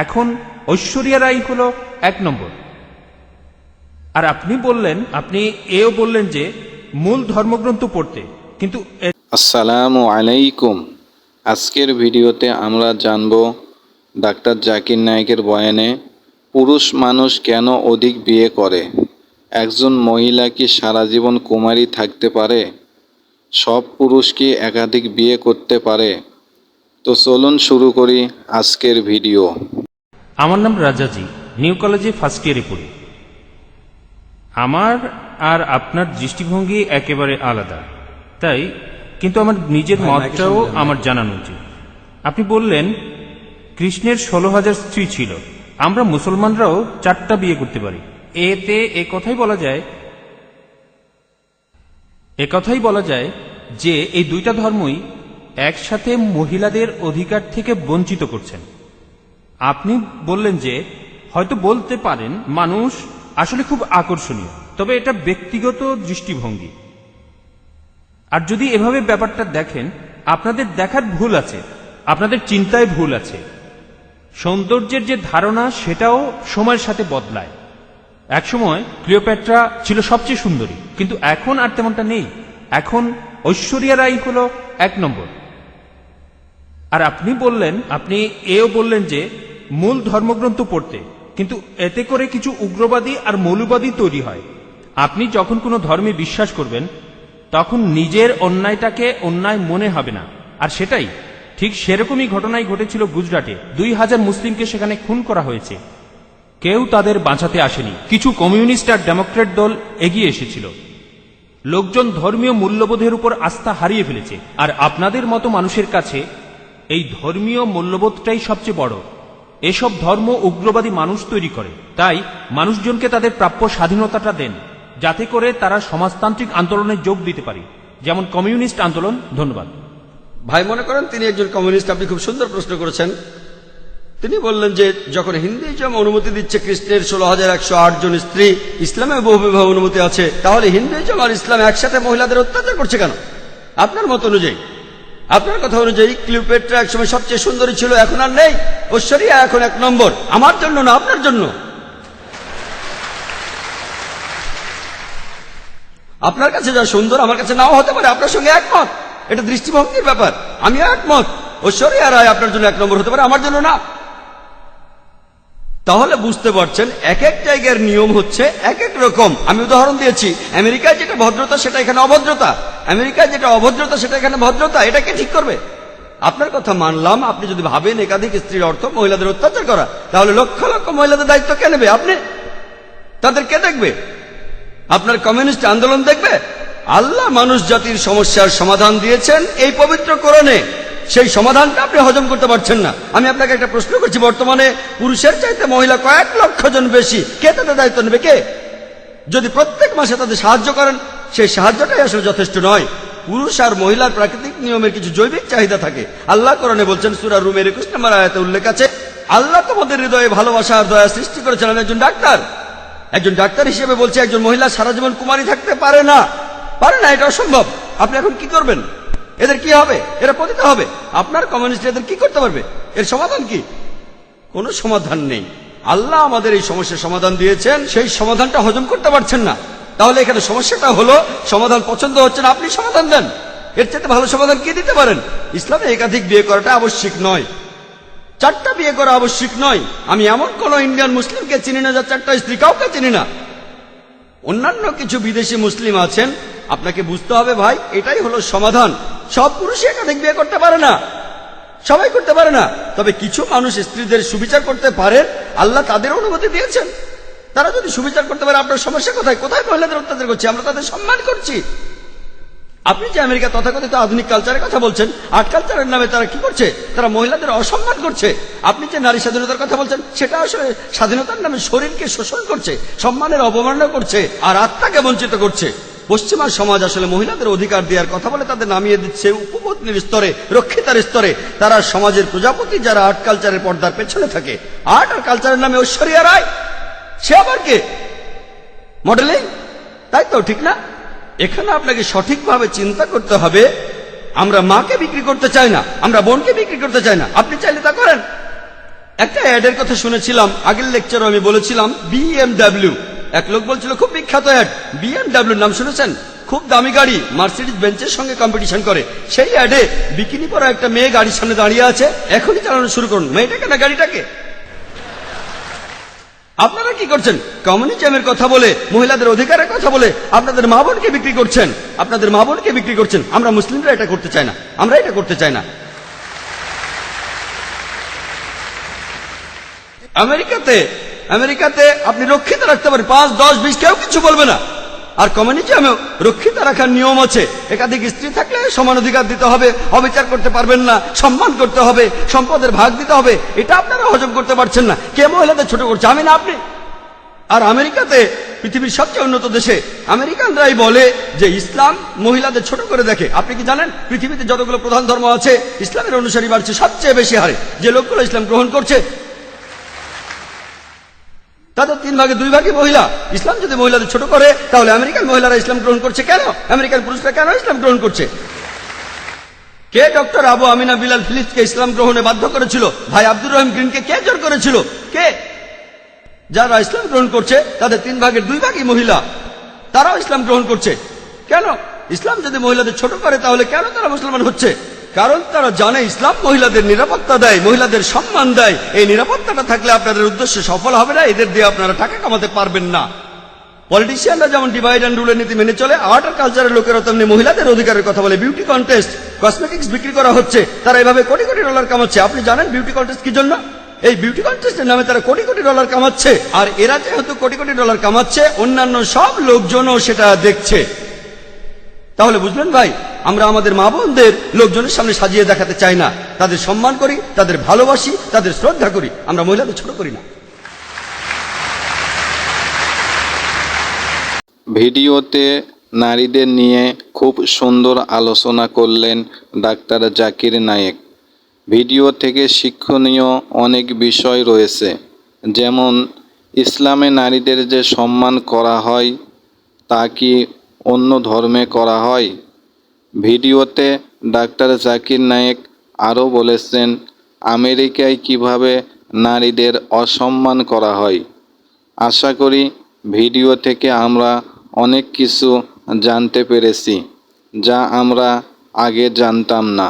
এখন ঐশ্বরিয়া রাই হলো 1 নম্বর। আর আপনি বললেন যে মূল ধর্মগ্রন্থ পড়তে, কিন্তু আসসালামু আলাইকুম। আজকের ভিডিওতে আমরা জানব ডাক্তার জাকির নায়েকের বয়ানে পুরুষ মানুষ কেন অধিক বিয়ে করে। একজন মহিলা কি সারা জীবন কুমারী থাকতে পারে? সব পুরুষ কি একাধিক বিয়ে করতে পারে? তো চলুন শুরু করি আজকের ভিডিও। আমার নাম রাজাজি, নিউ কলেজে ফার্স্ট ইয়ারে পড়ি। আমার আর আপনার দৃষ্টিভঙ্গি একেবারে আলাদা, তাই কিন্তু আমার নিজের মতটাও আমার জানানো উচিত। আপনি বললেন কৃষ্ণের 16,000 স্ত্রী ছিল, আমরা মুসলমানরাও 4টা বিয়ে করতে পারি। এতে এ কথাই বলা যায় যে এই দুইটা ধর্মই একসাথে মহিলাদের অধিকার থেকে বঞ্চিত করছেন। আপনি বললেন যে হয়তো বলতে পারেন মানুষ আসলে খুব আকর্ষণীয়, তবে এটা ব্যক্তিগত দৃষ্টিভঙ্গি। আর যদি এভাবে ব্যাপারটা দেখেন, আপনাদের দেখার ভুল আছে, আপনাদের চিন্তায় ভুল আছে। সৌন্দর্যের যে ধারণা সেটাও সময়ের সাথে বদলায়। একসময় ক্লিওপেট্রা ছিল সবচেয়ে সুন্দরী, কিন্তু এখন আর তেমনটা নেই। এখন ঐশ্বরিয়া রাই হলো 1 নম্বর। আর আপনি বললেন যে মূল ধর্মগ্রন্থ পড়তে, কিন্তু এতে করে কিছু উগ্রবাদী আর মৌলবাদী তৈরি হয়। আপনি যখন কোনো ধর্মে বিশ্বাস করবেন তখন নিজের অন্যায়টাকে অন্যায় মনে হবে না। আর সেটাই ঠিক সেরকমই ঘটনাই ঘটেছিল গুজরাটে। 2000 মুসলিমকে সেখানে খুন করা হয়েছে, কেউ তাদের বাঁচাতে আসেনি। কিছু কমিউনিস্ট আর ডেমোক্রেট দল এগিয়ে এসেছিল। লোকজন ধর্মীয় মূল্যবোধের উপর আস্থা হারিয়ে ফেলেছে, আর আপনাদের মতো মানুষের কাছে এই ধর্মীয় মূল্যবোধটাই সবচেয়ে বড়। এসব ধর্ম উগ্রবাদী মানুষ তৈরি করে। তাই মানুষজনকে তাদের প্রাপ্য স্বাধীনতাটা দেন, যাতে করে তারা সমাজতান্ত্রিক আন্দোলনে যোগ দিতে পারে, যেমন কমিউনিস্ট আন্দোলন। ধন্যবাদ। ভাই মনে করেন তিনি একজন কমিউনিস্ট। আপনি খুব সুন্দর প্রশ্ন করেছেন। তিনি বললেন যে যখন হিন্দুইজম অনুমতি দিচ্ছে কৃষ্ণের 16,108 জন স্ত্রী, ইসলামে বহু বিবাহ অনুমতি আছে, তাহলে হিন্দুইজম আর ইসলাম একসাথে মহিলাদের অত্যাচার করছে কেন? আপনার মত অনুযায়ী, আপনার কথা অনুযায়ী ক্লিওপেট্রা একসময় সবচেয়ে সুন্দরী ছিল, এখন আর নেই। ঐশ্বরিয়া এখন 1 নম্বর। আমার জন্য না, আপনার জন্য। আপনার কাছে যা সুন্দর আমার কাছে নাও হতে পারে, আপনার সঙ্গে একমত। এটা দৃষ্টিভঙ্গির ব্যাপার। আমিও একমত, ঐশ্বরিয়া রায় আপনার জন্য 1 নম্বর হতে পারে, আমার জন্য না। তাহলে বুঝতে পারছেন এক এক জায়গার নিয়ম হচ্ছে এক এক রকম। আমি উদাহরণ দিয়েছি, আমেরিকায় যেটা ভদ্রতা সেটা এখানে অভদ্রতা, আমেরিকায় যেটা অভদ্রতা সেটা এখানে ভদ্রতা। এটা কে ঠিক করবে? আপনার কথা মানলাম। আপনি যদি ভাবেন একাধিক স্ত্রীর অর্থ মহিলাদের অত্যাচার করা, তাহলে লক্ষ লক্ষ মহিলাদের দায়িত্ব কে নেবে? আপনি। তাদের কে দেখবে? আপনার কমিউনিস্ট আন্দোলন দেখবে? আল্লাহ মানুষ জাতির সমস্যার সমাধান দিয়েছেন এই পবিত্র কোরআনে। সেই সমাধানটা আপনি হজম করতে পারছেন না। আমি আপনাকে একটা প্রশ্ন করছি, বর্তমানে পুরুষের চাইতে মহিলা কয়েক লক্ষ জন বেশি। কে তাদের দায়িত্ব নেবে? কে? যদি প্রত্যেক মাসে তাদের সাহায্য করেন, সেই সাহায্যটাই আসলে যথেষ্ট নয়। পুরুষ আর মহিলার প্রাকৃতিক নিয়মের কিছু জৈবিক চাহিদা থাকে। আল্লাহ কোরআনে বলছেন, সূরা রুমের 21 নম্বর আয়াতে উল্লেখ আছে, আল্লাহ তোমাদের হৃদয়ে ভালোবাসা আর দয়া সৃষ্টি করেছেন। আমি একজন ডাক্তার হিসেবে বলছি, একজন মহিলা সারা জীবন কুমারী থাকতে পারে না। এটা অসম্ভব। আপনি এখন কি করবেন? এদের কি হবে? এরা পতিত হবে। আপনার কমিউনিস্ট এদের কি করতে পারবে? এর সমাধান কি? কোনো সমাধান নেই। আল্লাহ আমাদের এই সমস্যার সমাধান দিয়েছেন, সেই সমাধানটা হজম করতে পারছেন না। তাহলে এখানে সমস্যাটা হলো সমাধান পছন্দ হচ্ছে না, আপনি সমাধান দেন। এর চাইতে ভালো সমাধান কি দিতে পারেন? ইসলামে একাধিক বিয়ে করাটা আবশ্যিক নয়, 4টা বিয়ে করা আবশ্যিক নয়। আমি এমন কোন ইন্ডিয়ান মুসলিমকে চিনি না যার 4টা স্ত্রী, কাউকে চিনি না। অন্যান্য কিছু বিদেশি মুসলিম আছেন। আপনাকে বুঝতে হবে ভাই, এটাই হলো সমাধান। সব পুরুষই একাধিক বিয়ে করতে পারে না, সবাই করতে পারে না। তবে কিছু মানুষ স্ত্রীদের সুবিচার করতে পারেন, আল্লাহ তাদের অনুমতি দিয়েছেন। তারা যদি সুবিচার করতে পারে, আপনার সমস্যা কোথায়? কোথায় মহিলাদের অত্যাচার করছি? আমরা তাদের সম্মান করছি। আপনি যে আমেরিকা তথাকথিত আধুনিক কালচারের কথা বলছেন, আর্ট কালচারের নামে তারা কি করছে? তারা মহিলাদের অসম্মান করছে। আপনি যে নারী স্বাধীনতার কথা বলছেন, সেটা আসলে স্বাধীনতার নামে শরীরকে শোষণ করছে, সম্মানের অবমাননা করছে, আর আত্মাকে বঞ্চিত করছে। পশ্চিমা সমাজ আসলে মহিলাদের অধিকার দেওয়ার কথা বলে তাদের নামিয়ে দিচ্ছে উপপত্নীর স্তরে, রক্ষিতার স্তরে। তারা সমাজের প্রজাপতি, যারা আর্ট কালচারের পর্দার পেছনে থাকে। আর্ট আর কালচারের নামে ঐশ্বরিয়া রায়, সে আবার কে? মডেলিং, তাই তো? ঠিক না? এখানে আপনাকে সঠিকভাবে চিন্তা করতে হবে। আমরা মাকে বিক্রি করতে চাই না, আমরা বোনকে বিক্রি করতে চাই না। আপনি চাইলে তা করেন। একটা অ্যাডের কথা শুনেছিলাম, আগের লেকচারে আমি বলেছিলাম BMW। এক লোক বলছিল খুব বিখ্যাত অ্যাড, BMW নাম শুনেছেন? খুব দামি গাড়ি, মার্সিডিজ বেঞ্চের সঙ্গে কম্পিটিশন করে। সেই অ্যাডে বিকিনি পরা একটা মেয়ে গাড়ির সামনে দাঁড়িয়ে আছে, এখনই চালানো শুরু করুন। মেয়েটাকে না গাড়িটাকে? আপনারা কি করছেন? কমিউনিজমের কথা বলে, মহিলাদের অধিকারের কথা বলে আপনাদের মা বোনকে বিক্রি করছেন, আপনাদের মা বোনকে বিক্রি করছেন। আমরা মুসলিমরা এটা করতে চাই না, আমরা এটা করতে চাই না। আমেরিকাতে আপনি রক্ষিত রাখতে পারেন 5, 10, 20, কেউ কিছু বলবে না। আর কমিউনিজমেও রক্ষিত রাখার নিয়ম আছে। একাধিক স্ত্রী থাকলে সমান অধিকার দিতে হবে, অবিচার করতে পারবেন না, সম্মান করতে হবে, সম্পদের ভাগ দিতে হবে। এটা আপনারা হজম করতে পারছেন না। কে মহিলাদের ছোট করছে, আমি না আপনি? আর আমেরিকাতে, পৃথিবীর সবচেয়ে উন্নত দেশে, আমেরিকানরাই বলে যে ইসলাম মহিলাদের ছোট করে দেখে। আপনি কি জানেন পৃথিবীতে যতগুলো প্রধান ধর্ম আছে, ইসলামের অনুসারী বাড়ছে সবচেয়ে বেশি হারে। যে লোকগুলো ইসলাম গ্রহণ করছে তাদের 3 ভাগে 2 ভাগই মহিলা। ইসলাম যদি মহিলাদের ছোট করে, তাহলে আমেরিকান মহিলারা ইসলাম গ্রহণ করছে কেন? আমেরিকান পুরুষরা কেন ইসলাম গ্রহণ করছে? কে ডক্টর আবু আমিনা বিলাল ফিলিপসকে ইসলাম গ্রহণে বাধ্য করেছিল? ভাই আব্দুর রহিম গ্রিনকে কে জোর করেছিল? কে? যারা ইসলাম গ্রহণ করছে তাদের 3 ভাগের 2 ভাগই মহিলা, তারাও ইসলাম গ্রহণ করছে। কেন? ইসলাম যদি মহিলাদের ছোট করে, তাহলে কেন তারা মুসলমান হচ্ছে? কারণ তারা জানে ইসলাম মহিলাদের নিরাপত্তা দেয়, মহিলাদের সম্মান দেয়। এই নিরাপত্তাটা থাকলে আপনাদের উদ্দেশ্য সফল হবে না, এদের দিয়ে আপনারা টাকা কামাতে পারবেন না। পলিটিশিয়ানরা যেমন ডিভাইড অ্যান্ড রুলের নীতি মেনে চলে, আর্ট আর কালচারের লোকেরা তেমনি মহিলাদের অধিকারের কথা বলে। বিউটি কন্টেস্ট, কসমেটিক্স বিক্রি করা হচ্ছে, তারা এভাবে কোটি কোটি ডলার কামাচ্ছে। আপনি জানেন বিউটি কন্টেস্ট কি জন্য? এই বিউটি কন্টেস্টের নামে তারা কোটি কোটি ডলার কামাচ্ছে। আর এরা যেহেতু কোটি কোটি ডলার কামাচ্ছে, অন্যান্য সব লোকজনও সেটা দেখছে। তাহলে বুঝলেন ভাই, আমরা আমাদের মা বোনদের লোকজনের সামনে সাজিয়ে দেখাতে চাই না। তাদের সম্মান করি, তাদের ভালোবাসি, তাদের শ্রদ্ধা করি। আমরা মহিলাদের ছোট করি না। ভিডিওতে নারীদের নিয়ে খুব সুন্দর আলোচনা করলেন ডাক্তার জাকির নায়েক। ভিডিও থেকে শিক্ষণীয় অনেক বিষয় রয়েছে, যেমন ইসলামে নারীদের যে সম্মান করা হয় তা কি অন্য ধর্মে করা হয়। ভিডিওতে ডাক্তার জাকির নায়েক আরও বলেছেন আমেরিকায় কিভাবে নারীদের অসম্মান করা হয়। আশা করি ভিডিও থেকে আমরা অনেক কিছু জানতে পেরেছি, যা আমরা আগে জানতাম না।